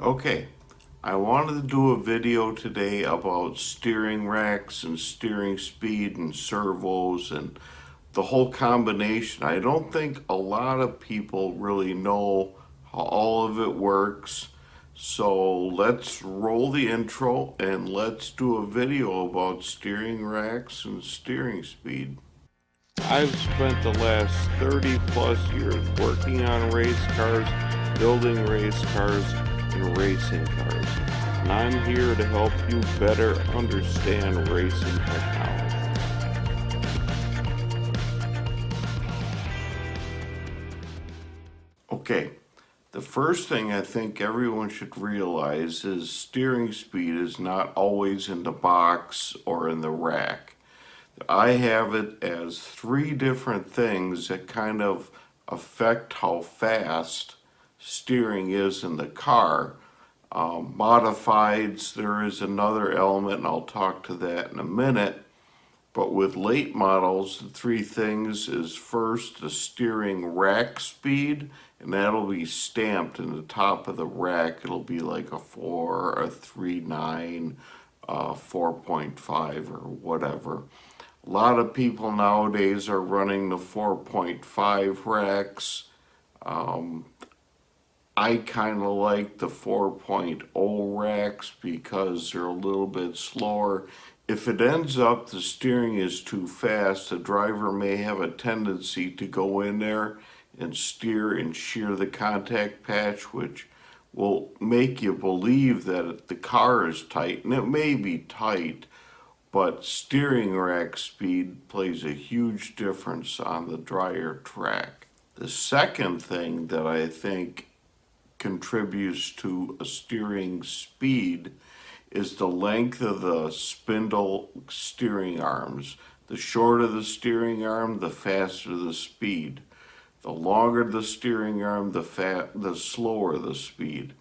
Okay, I wanted to do a video today about steering racks and steering speed and servos and the whole combination. I don't think a lot of people really know how all of it works. So let's roll the intro and let's do a video about steering racks and steering speed. I've spent the last 30 plus years working on race cars, building race cars, and racing cars. And I'm here to help you better understand racing technology. Okay, the first thing I think everyone should realize is steering speed is not always in the box or in the rack. I have it as three different things that kind of affect how fast steering is in the car. Modifieds, there is another element, and I'll talk to that in a minute. But with late models, the three things is first the steering rack speed, and that'll be stamped in the top of the rack. It'll be like a 4, a 3.9, 4.5, or whatever. A lot of people nowadays are running the 4.5 racks. I kind of like the 4.0 racks because they're a little bit slower. If it ends up the steering is too fast, the driver may have a tendency to go in there and steer and shear the contact patch, which will make you believe that the car is tight, and it may be tight, but steering rack speed plays a huge difference on the drier track. The second thing that I think contributes to a steering speed is the length of the spindle steering arms. The shorter the steering arm, the faster the speed. The longer the steering arm, the slower the speed.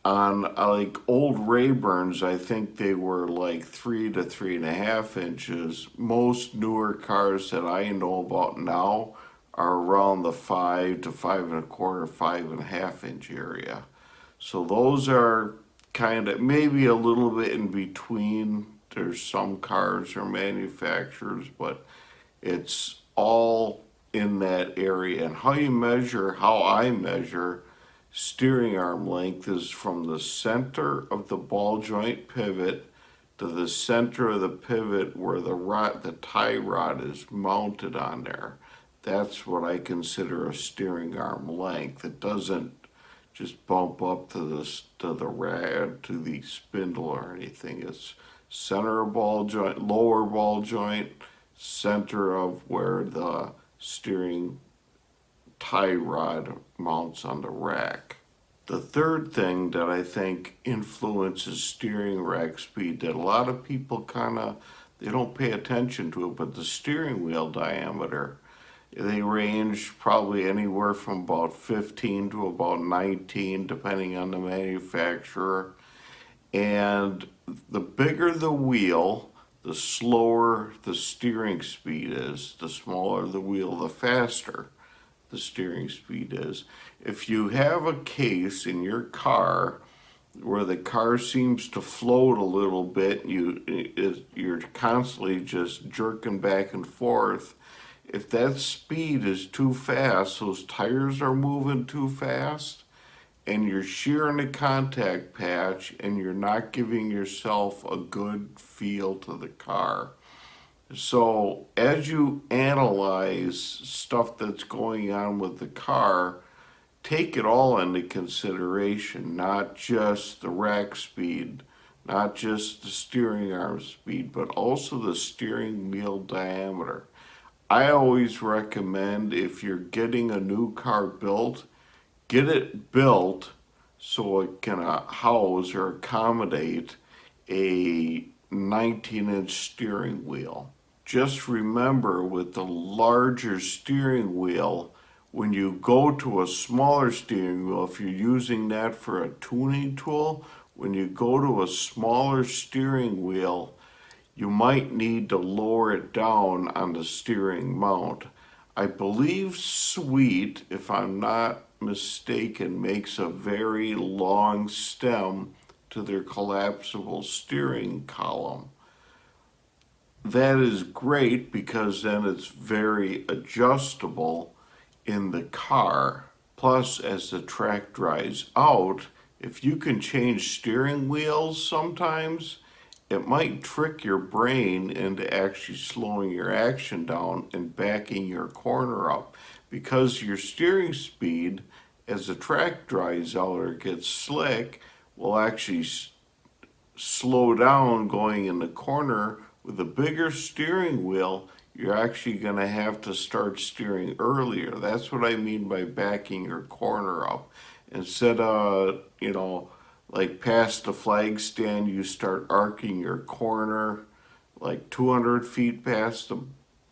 On like old Rayburns, I think they were like 3 to 3.5 inches. Most newer cars that I know about now are around the 5 to 5.25, 5.5 inch area. So those are kind of maybe a little bit in between. There's some cars or manufacturers, but it's all in that area. And how I measure steering arm length is from the center of the ball joint pivot to the center of the pivot where the tie rod is mounted on there. That's what I consider a steering arm length. It doesn't just bump up to the rad to the spindle or anything. It's center of ball joint, lower ball joint, center of where the steering tie rod mounts on the rack. The third thing that I think influences steering rack speed that a lot of people they don't pay attention to it, but the steering wheel diameter. They range probably anywhere from about 15 to about 19, depending on the manufacturer. And the bigger the wheel, the slower the steering speed is. The smaller the wheel, the faster the steering speed is. If you have a case in your car where the car seems to float a little bit, you're constantly just jerking back and forth. If that speed is too fast, those tires are moving too fast, and you're shearing the contact patch and you're not giving yourself a good feel to the car. So as you analyze stuff that's going on with the car, take it all into consideration, not just the rack speed, not just the steering arm speed, but also the steering wheel diameter. I always recommend if you're getting a new car built, get it built so it can house or accommodate a 19-inch steering wheel. Just remember with the larger steering wheel, when you go to a smaller steering wheel, if you're using that for a tuning tool, when you go to a smaller steering wheel, you might need to lower it down on the steering mount. I believe Sweet, if I'm not mistaken, makes a very long stem to their collapsible steering column. That is great because then it's very adjustable in the car. Plus, as the track dries out, if you can change steering wheels sometimes, it might trick your brain into actually slowing your action down and backing your corner up. Because your steering speed, as the track dries out or gets slick, will actually slow down going in the corner. With a bigger steering wheel, you're actually going to have to start steering earlier. That's what I mean by backing your corner up. Instead of, like past the flag stand, you start arcing your corner like 200 feet past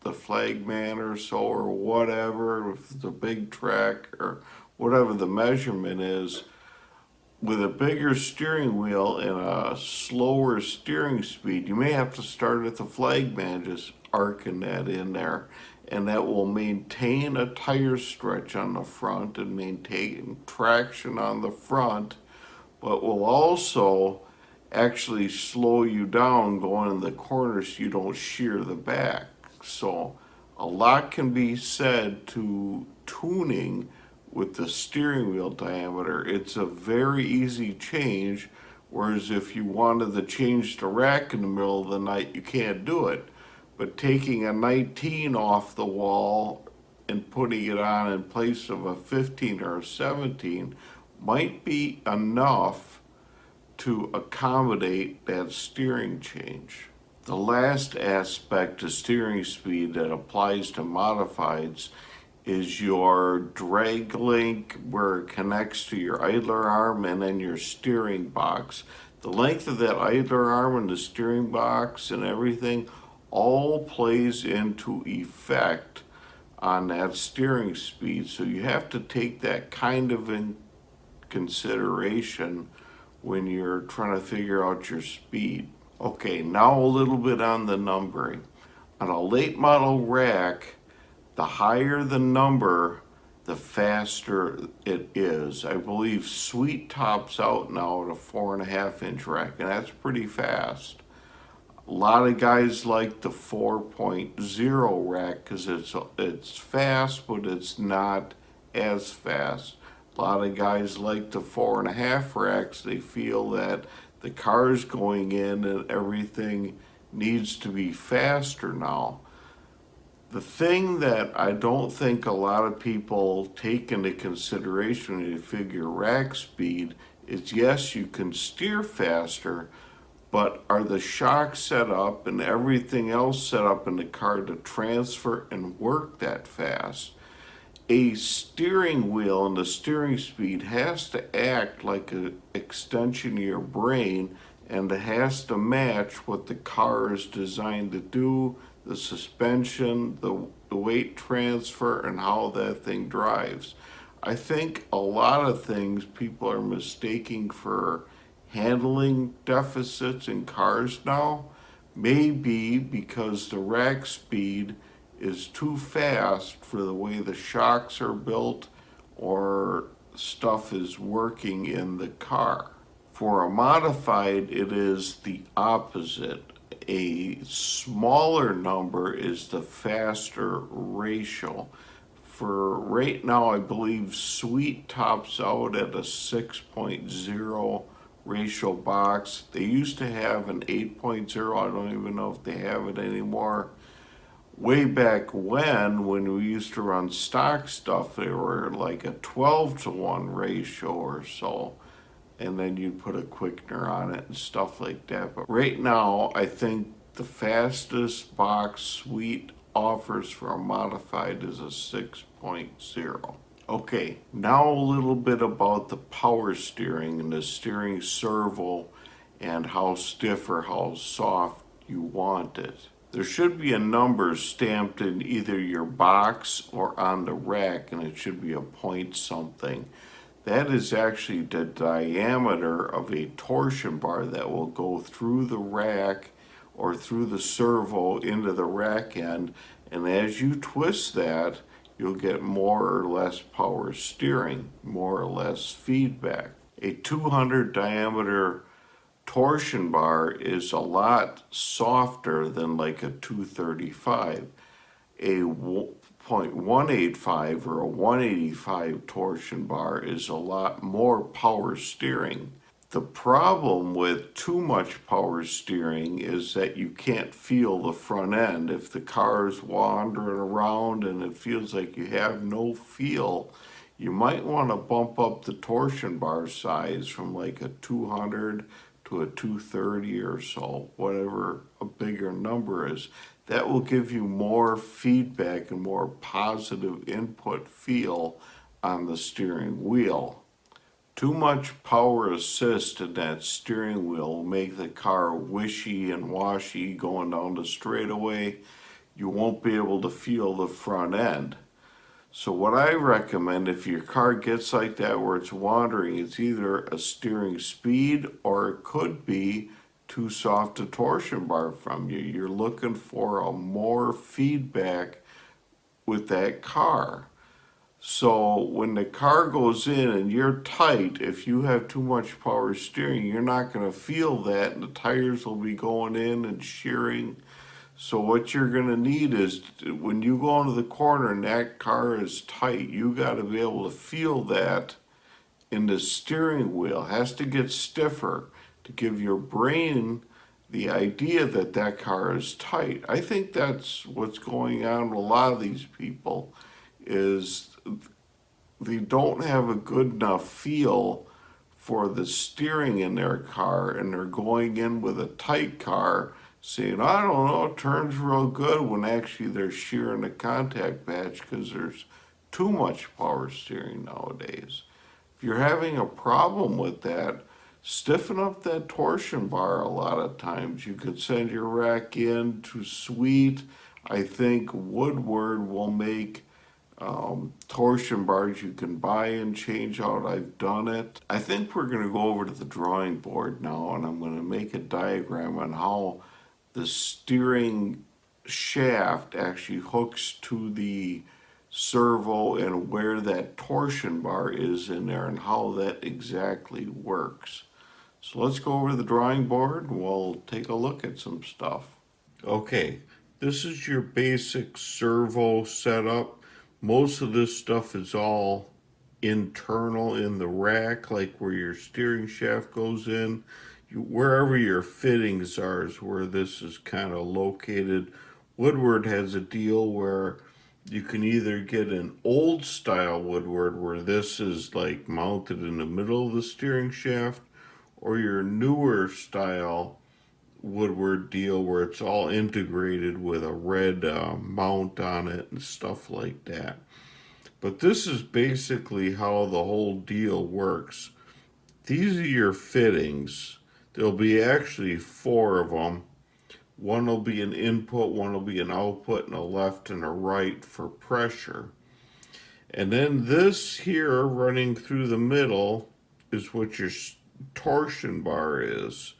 the flag man or so, or whatever, if it's a big track or whatever the measurement is. With a bigger steering wheel and a slower steering speed, you may have to start at the flag man, just arcing that in there, and that will maintain a tire stretch on the front and maintain traction on the front, but will also actually slow you down going in the corner so you don't shear the back. So a lot can be said to tuning with the steering wheel diameter. It's a very easy change, whereas if you wanted to change the rack in the middle of the night, you can't do it. But taking a 19 off the wall and putting it on in place of a 15 or a 17 might be enough to accommodate that steering change. The last aspect to steering speed that applies to modifieds is your drag link, where it connects to your idler arm and then your steering box. The length of that idler arm and the steering box and everything all plays into effect on that steering speed. So you have to take that kind of in consideration when you're trying to figure out your speed. Okay, now a little bit on the numbering. On a late model rack, the higher the number, the faster it is. I believe Sweet tops out now at a 4.5-inch rack, and that's pretty fast. A lot of guys like the 4.0 rack because it's fast, but it's not as fast. A lot of guys like the 4.5 racks. They feel that the car's going in and everything needs to be faster now. The thing that I don't think a lot of people take into consideration when you figure rack speed is, yes, you can steer faster, but are the shocks set up and everything else set up in the car to transfer and work that fast? A steering wheel and the steering speed has to act like an extension of your brain, and it has to match what the car is designed to do, the suspension, the weight transfer, and how that thing drives. I think a lot of things people are mistaking for handling deficits in cars now may be because the rack speed is too fast for the way the shocks are built or stuff is working in the car. For a modified, it is the opposite. A smaller number is the faster ratio. For right now, I believe Sweet tops out at a 6.0 ratio box. They used to have an 8.0. I don't even know if they have it anymore. Way back when we used to run stock stuff, they were like a 12-to-1 ratio or so, and then you'd put a quickener on it and stuff like that. But right now, I think the fastest box Sweet offers for a modified is a 6.0. Okay, now a little bit about the power steering and the steering servo and how stiff or how soft you want it. There should be a number stamped in either your box or on the rack, and it should be a point something. That is actually the diameter of a torsion bar that will go through the rack or through the servo into the rack end. And as you twist that, you'll get more or less power steering, more or less feedback. A 200 diameter torsion bar is a lot softer than like a 235. A 0.185 or a 185 torsion bar is a lot more power steering. The problem with too much power steering is that you can't feel the front end. If the car is wandering around and it feels like you have no feel, you might want to bump up the torsion bar size from like a 200 to a 230 or so, whatever a bigger number is. That will give you more feedback and more positive input feel on the steering wheel. Too much power assist in that steering wheel will make the car wishy and washy going down the straightaway. You won't be able to feel the front end. So what I recommend, if your car gets like that where it's wandering, it's either a steering speed or it could be too soft a torsion bar from you. You're looking for a more feedback with that car. So when the car goes in and you're tight, if you have too much power steering, you're not going to feel that, and the tires will be going in and shearing. So what you're going to need is, when you go into the corner and that car is tight, you got to be able to feel that in the steering wheel. It has to get stiffer to give your brain the idea that that car is tight. I think that's what's going on with a lot of these people, is they don't have a good enough feel for the steering in their car, and they're going in with a tight car saying, I don't know, it turns real good, when actually they're shearing the contact patch because there's too much power steering nowadays. If you're having a problem with that, stiffen up that torsion bar a lot of times. You could send your rack in to Sweet. I think Woodward will make torsion bars you can buy and change out. I've done it. I think we're going to go over to the drawing board now, and I'm going to make a diagram on how the steering shaft actually hooks to the servo and where that torsion bar is in there and how that exactly works. So let's go over to the drawing board and we'll take a look at some stuff. Okay, this is your basic servo setup. Most of this stuff is all internal in the rack, like where your steering shaft goes in. Wherever your fittings are is where this is kind of located. Woodward has a deal where you can either get an old style Woodward where this is like mounted in the middle of the steering shaft, or your newer style Woodward deal where it's all integrated with a red mount on it and stuff like that. But this is basically how the whole deal works. These are your fittings. There'll be actually 4 of them. One will be an input, one will be an output, and a left and a right for pressure. And then this here running through the middle is what your torsion bar is.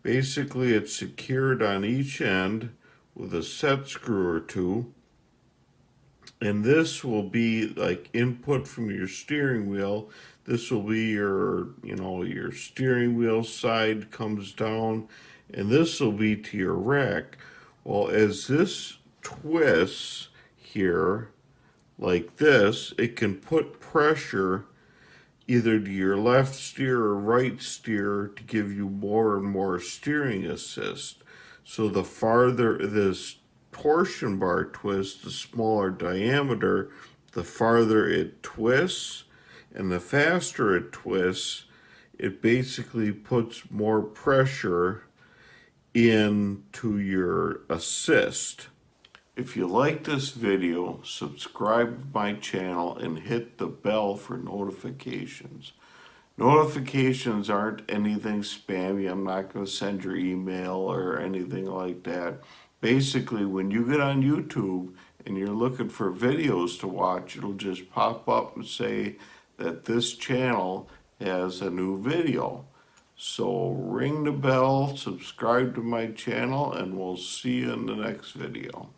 Basically, it's secured on each end with a set screw or two. And this will be like input from your steering wheel. This will be your, your steering wheel side comes down, and this will be to your rack. Well, as this twists here, like this, it can put pressure either to your left steer or right steer to give you more and more steering assist. So the farther this torsion bar twists, the smaller diameter, the farther it twists, and the faster it twists, it basically puts more pressure into your assist. If you like this video, subscribe to my channel and hit the bell for notifications. Notifications aren't anything spammy. I'm not going to send your email or anything like that. Basically, when you get on YouTube and you're looking for videos to watch, it'll just pop up and say that this channel has a new video. So ring the bell, subscribe to my channel, and we'll see you in the next video.